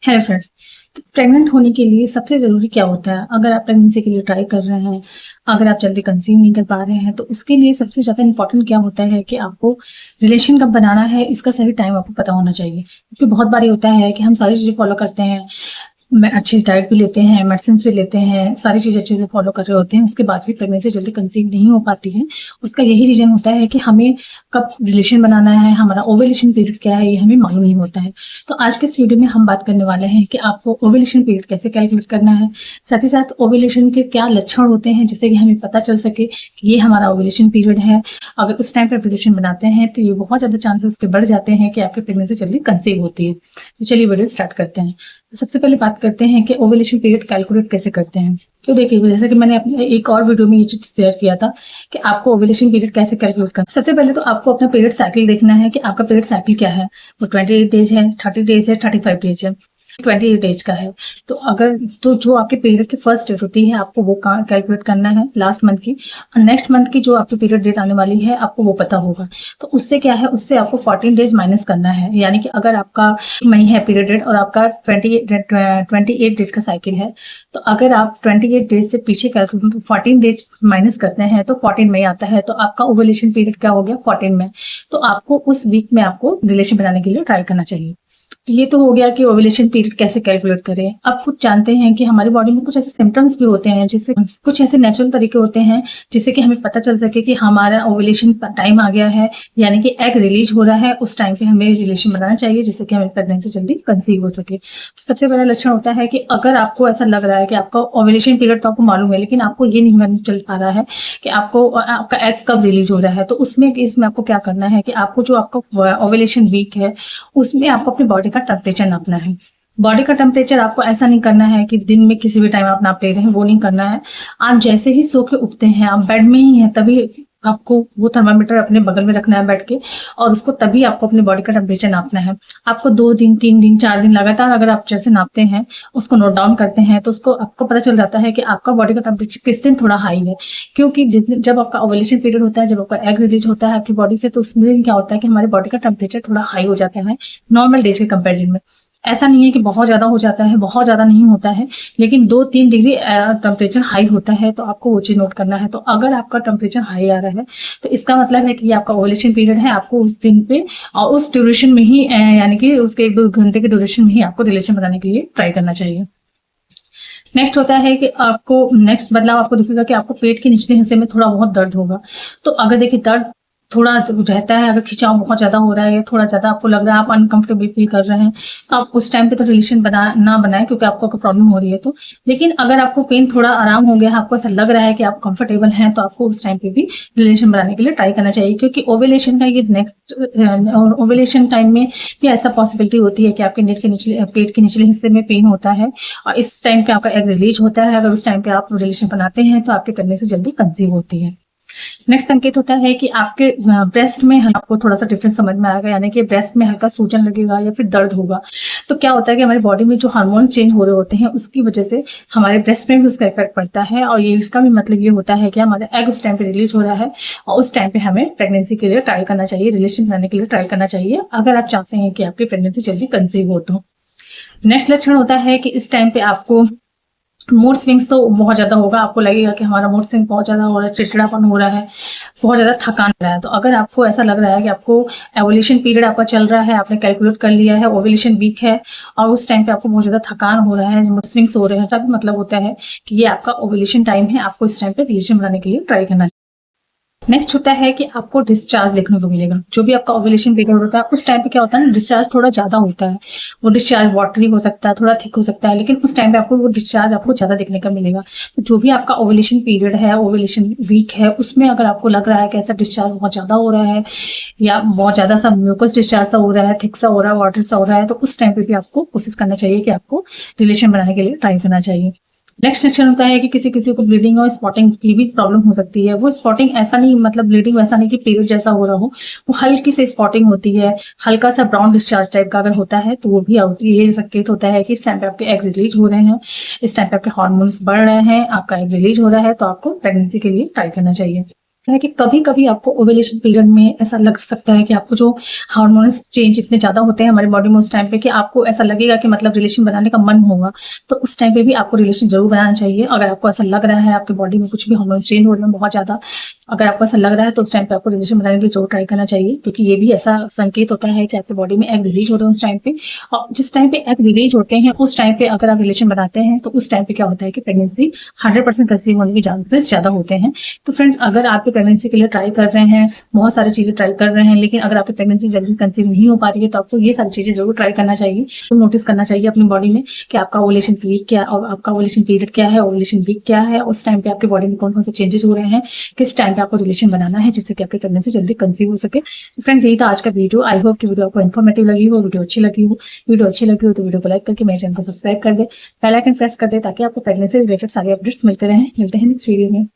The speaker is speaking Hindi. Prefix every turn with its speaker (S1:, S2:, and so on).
S1: Hello friends. तो प्रेग्नेंट होने के लिए सबसे ज़रूरी क्या होता है? अगर आप प्रेगनेंसी के लिए ट्राई कर रहे हैं, अगर आप जल्दी कंसीव नहीं कर पा रहे हैं, तो उसके लिए सबसे ज़्यादा इम्पोर्टेंट क्या होता है कि आपको रिलेशन कब बनाना है, इसका सही टाइम आपको पता होना चाहिए। क्योंकि बहुत बारी होता है कि हम सारी चीज़ें फ़ॉलो करते हैं, अच्छी डाइट भी लेते हैं, मेडिसिन्स भी लेते हैं, सारी चीज़ अच्छे से फ़ॉलो कर रहे होते हैं, उसके बाद भी प्रेगनेंसी जल्दी कंसीव नहीं हो पाती है। उसका यही रीज़न होता है कि हमें कब रिलेशन बनाना है, हमारा ओव्यूलेशन पीरियड क्या है, ये हमें मालूम नहीं होता है। तो आज के इस वीडियो में हम बात करने वाले हैं कि आपको ओव्यूलेशन पीरियड कैसे कैलकुलेट करना है, साथ ही साथ ओव्यूलेशन के क्या लक्षण होते हैं जिससे कि हमें पता चल सके कि ये हमारा ओव्यूलेशन पीरियड है। अगर उस टाइम पे रिलेशन बनाते हैं तो ये बहुत ज़्यादा चांसेस इसके बढ़ जाते हैं कि आपकी प्रेगनेंसी जल्दी कंसीव होती है। तो चलिए वीडियो स्टार्ट करते हैं। तो सबसे पहले बात करते हैं कि ओव्यूलेशन पीरियड कैलकुलेट कैसे करते हैं। तो देखिए, जैसे कि मैंने अपने एक और वीडियो में ये चीज शेयर किया था कि आपको ओव्यूलेशन पीरियड कैसे कैलकुलेट करना है। सबसे पहले तो आपको अपना पीरियड साइकिल देखना है कि आपका पीरियड साइकिल क्या है। वो 28 डेज है, 30 डेज है, 35 डेज है, 28 डेज का है। तो अगर तो जो आपके पीरियड की फर्स्ट डेट होती है आपको वो कैलकुलेट करना है लास्ट मंथ की, और नेक्स्ट मंथ की जो आपकी पीरियड डेट आने वाली है आपको वो पता होगा। तो उससे क्या है, उससे आपको 14 डेज माइनस करना है। यानी कि अगर आपका मई है पीरियड डेट और आपका 28 डेज का साइकिल है, तो अगर आप 28 डेज से पीछे कैलकुलेट 14 डेज माइनस करते हैं तो 14 मई आता है, तो आपका ओवुलेशन पीरियड क्या हो गया, 14 में। तो आपको उस वीक में आपको रिलेशन बनाने के लिए ट्राई करना चाहिए। ये तो हो गया कि ओवुलेशन पीरियड कैसे कैलकुलेट करें। अब कुछ जानते हैं कि हमारी बॉडी में कुछ ऐसे सिम्टम्स भी होते हैं, जिससे कुछ ऐसे नेचुरल तरीके होते हैं जिससे कि हमें पता चल सके कि हमारा ओवुलेशन टाइम आ गया है, यानी कि एग रिलीज हो रहा है। उस टाइम पे हमें रिलेशन बनाना चाहिए जिससे कि हमें प्रेगनेंसी जल्दी कंसीव हो सके। तो सबसे पहला लक्षण होता है कि अगर आपको ऐसा लग रहा है कि आपका ओवुलेशन पीरियड तो आपको मालूम है, लेकिन आपको ये नहीं चल पा रहा है कि आपको आपका एग कब रिलीज हो रहा है, तो उसमें इसमें आपको क्या करना है कि आपको जो आपका ओवुलेशन वीक है उसमें आपको अपनी बॉडी का टेम्परेचर नापना है। बॉडी का टेम्परेचर आपको ऐसा नहीं करना है कि दिन में किसी भी टाइम आप नाप ले रहे हैं, वो नहीं करना है। आप जैसे ही सो के उठते हैं, आप बेड में ही हैं, तभी आपको वो थर्मामीटर अपने बगल में रखना है बैठ के, और उसको तभी आपको अपनी बॉडी का टेम्परेचर नापना है। आपको 2 दिन, 3 दिन, 4 दिन लगातार अगर आप जैसे नापते हैं, उसको नोट डाउन करते हैं, तो उसको आपको पता चल जाता है कि आपका बॉडी का टेम्परेचर किस दिन थोड़ा हाई है। क्योंकि जिस दिन जब आपका ओवुलेशन पीरियड होता है, जब आपका एग रिलीज होता है आपकी बॉडी से, तो उस दिन क्या होता है कि हमारी बॉडी का टेम्परेचर थोड़ा हाई हो जाता है नॉर्मल डेज के कंपेरिजन में। ऐसा नहीं है कि बहुत ज़्यादा हो जाता है, बहुत ज़्यादा नहीं होता है, लेकिन 2-3 डिग्री टेम्परेचर हाई होता है, तो आपको वो चीज़ नोट करना है। तो अगर आपका टेम्परेचर हाई आ रहा है तो इसका मतलब है कि ये आपका ओवुलेशन पीरियड है। आपको उस दिन पे और उस ड्यूरेशन में ही यानी कि उसके 1-2 घंटे के ड्यूरेशन में ही आपको रिलेशन बनाने के लिए ट्राई करना चाहिए। नेक्स्ट होता है कि आपको नेक्स्ट बदलाव आपको दिखेगा कि आपको पेट के निचले हिस्से में थोड़ा बहुत दर्द होगा। तो अगर देखिए दर्द थोड़ा रहता है, अगर खिंचाव बहुत ज़्यादा हो रहा है या थोड़ा ज़्यादा आपको लग रहा है, आप अनकंफर्टेबल फील कर रहे हैं, तो आप उस टाइम पे तो रिलेशन ना बनाएं, क्योंकि आपको प्रॉब्लम हो रही है। तो लेकिन अगर आपको पेन थोड़ा आराम हो गया है, आपको ऐसा लग रहा है कि आप कंफर्टेबल हैं, तो आपको उस टाइम पे भी रिलेशन बनाने के लिए ट्राई करना चाहिए। क्योंकि ओवुलेशन का ये नेक्स्ट ओवुलेशन टाइम में भी ऐसा पॉसिबिलिटी होती है कि आपके पेट के निचले हिस्से में पेन होता है, और इस टाइम पे आपका एग रिलीज होता है। अगर उस टाइम पे आप रिलेशन बनाते हैं तो आपकी प्रेगनेंसी जल्दी कंसीव होती है। नेक्स्ट संकेत होता है कि आपके ब्रेस्ट में आपको थोड़ा सा डिफरेंस समझ में आएगा, यानी कि ब्रेस्ट में हल्का सूजन लगेगा या फिर दर्द होगा। तो क्या होता है कि हमारी बॉडी में जो हार्मोन चेंज हो रहे होते हैं उसकी वजह से हमारे ब्रेस्ट में भी उसका इफेक्ट पड़ता है, और ये इसका भी मतलब ये होता है कि हमारा एग उस टाइम पे रिलीज हो रहा है, और उस टाइम पे हमें प्रेगनेंसी के लिए ट्राई करना चाहिए, रिलेशन बनाने के लिए ट्राई करना चाहिए, अगर आप चाहते हैं कि आपकी प्रेगनेंसी जल्दी कंसीव हो। तो नेक्स्ट लक्षण होता है कि इस टाइम पे आपको मूड स्विंग्स तो बहुत ज़्यादा होगा। आपको लगेगा कि हमारा मूड स्विंग बहुत ज़्यादा हो रहा है, चिड़चिड़ापन हो रहा है, बहुत ज़्यादा थकान हो रहा है। तो अगर आपको ऐसा लग रहा है कि आपको ओवुलेशन पीरियड आपका चल रहा है, आपने कैलकुलेट कर लिया है, ओवुलेशन वीक है, और उस टाइम पे आपको बहुत ज़्यादा थकान हो रहा है, मूड स्विंग्स हो रहे हैं, तब मतलब होता है कि ये आपका ओवुलेशन टाइम है। आपको इस टाइम पे रिलेशन बनाने के लिए ट्राई करना। नेक्स्ट होता है कि आपको डिस्चार्ज देखने को मिलेगा। जो भी आपका ओवुलेशन पीरियड होता है उस टाइम पे क्या होता है ना, डिस्चार्ज थोड़ा ज्यादा होता है। वो डिस्चार्ज वाटरी हो सकता है, थोड़ा थिक हो सकता है, लेकिन उस टाइम पे आपको वो डिस्चार्ज आपको ज्यादा देखने का मिलेगा। तो जो भी आपका ओवुलेशन पीरियड है, ओवुलेशन वीक है, उसमें अगर आपको लग रहा है कि ऐसा डिस्चार्ज बहुत ज्यादा हो रहा है, या बहुत ज्यादा सा म्यूकस डिस्चार्ज सा हो रहा है, थिक सा हो रहा है, वाटर सा हो रहा है, तो उस टाइम पे भी आपको कोशिश करना चाहिए कि आपको रिलेशन बनाने के लिए ट्राई करना चाहिए। नेक्स्ट सेक्शन होता है कि किसी किसी को ब्लीडिंग और स्पॉटिंग की भी प्रॉब्लम हो सकती है। वो स्पॉटिंग ऐसा नहीं, मतलब ब्लीडिंग वैसा नहीं कि पीरियड जैसा हो रहा हो, वो हल्की सी स्पॉटिंग होती है, हल्का सा ब्राउन डिस्चार्ज टाइप का अगर होता है तो वो भी ये संकेत होता है कि इस टाइम पे आपके एग रिलीज हो रहे हैं, इस टाइम पे आपके हार्मोन्स बढ़ रहे हैं, आपका एग रिलीज हो रहा है, तो आपको प्रेगनेंसी के लिए ट्राई करना चाहिए। है कि कभी-कभी आपको ओव्यूलेशन पीरियड में ऐसा लग सकता है कि आपको जो हार्मोन्स चेंज इतने ज़्यादा होते हैं हमारी बॉडी में उस टाइम पे कि आपको ऐसा लगेगा कि मतलब रिलेशन बनाने का मन होगा। तो उस टाइम पे भी आपको रिलेशन ज़रूर बनाना चाहिए। अगर आपको ऐसा लग रहा है आपकी बॉडी में कुछ भी हार्मोन्स चेंज हो रहे हैं बहुत ज़्यादा, अगर आपको ऐसा लग रहा है तो उस टाइम पे आपको रिलेशन बनाने के लिए ज़रूर ट्राई करना चाहिए, क्योंकि ये भी ऐसा संकेत होता है कि आपकी बॉडी में एग रिलीज़ हो रहे हैं उस टाइम पे। और जिस टाइम पे एग रिलीज़ होते हैं उस टाइम पे अगर आप रिलेशन बनाते हैं तो उस टाइम पे क्या होता है कि प्रेगनेंसी 100% कंसीव होने के चांसेस ज़्यादा होते हैं। तो फ्रेंड्स, अगर आपके प्रेगनेंसी के लिए ट्राई कर रहे हैं, बहुत सारी चीज़ें ट्राई कर रहे हैं, लेकिन अगर आपकी प्रेगनेंसी जल्दी से कंसीव नहीं हो पा रही है तो आपको ये सारी चीज़ें ज़रूर ट्राई करना चाहिए। तो नोटिस करना चाहिए अपनी बॉडी में कि आपका ओव्यूलेशन पीरियड क्या और आपका ओव्यूलेशन पीरियड क्या है, ओव्यूलेशन वीक क्या है, उस टाइम पे आपकी बॉडी में कौन-कौन से चेंजेस हो रहे हैं, किस टाइम पे आपको रिलेशन बनाना है जिससे कि आपकी प्रेगनेंसी जल्दी कंसीव हो सके। फ्रेंड्स, यही था आज का वीडियो। आई होप कि वीडियो आपको इन्फॉर्मेटिव लगी हो, वीडियो अच्छी लगी हो। वीडियो अच्छी लगी हो तो वीडियो को लाइक करके मेरे चैनल को सब्सक्राइब कर दे, बेल आइकन प्रेस कर दे ताकि आपको प्रेगनेंसी रिलेटेड सारे अपडेट्स मिलते रहें। मिलते हैं नेक्स्ट वीडियो में।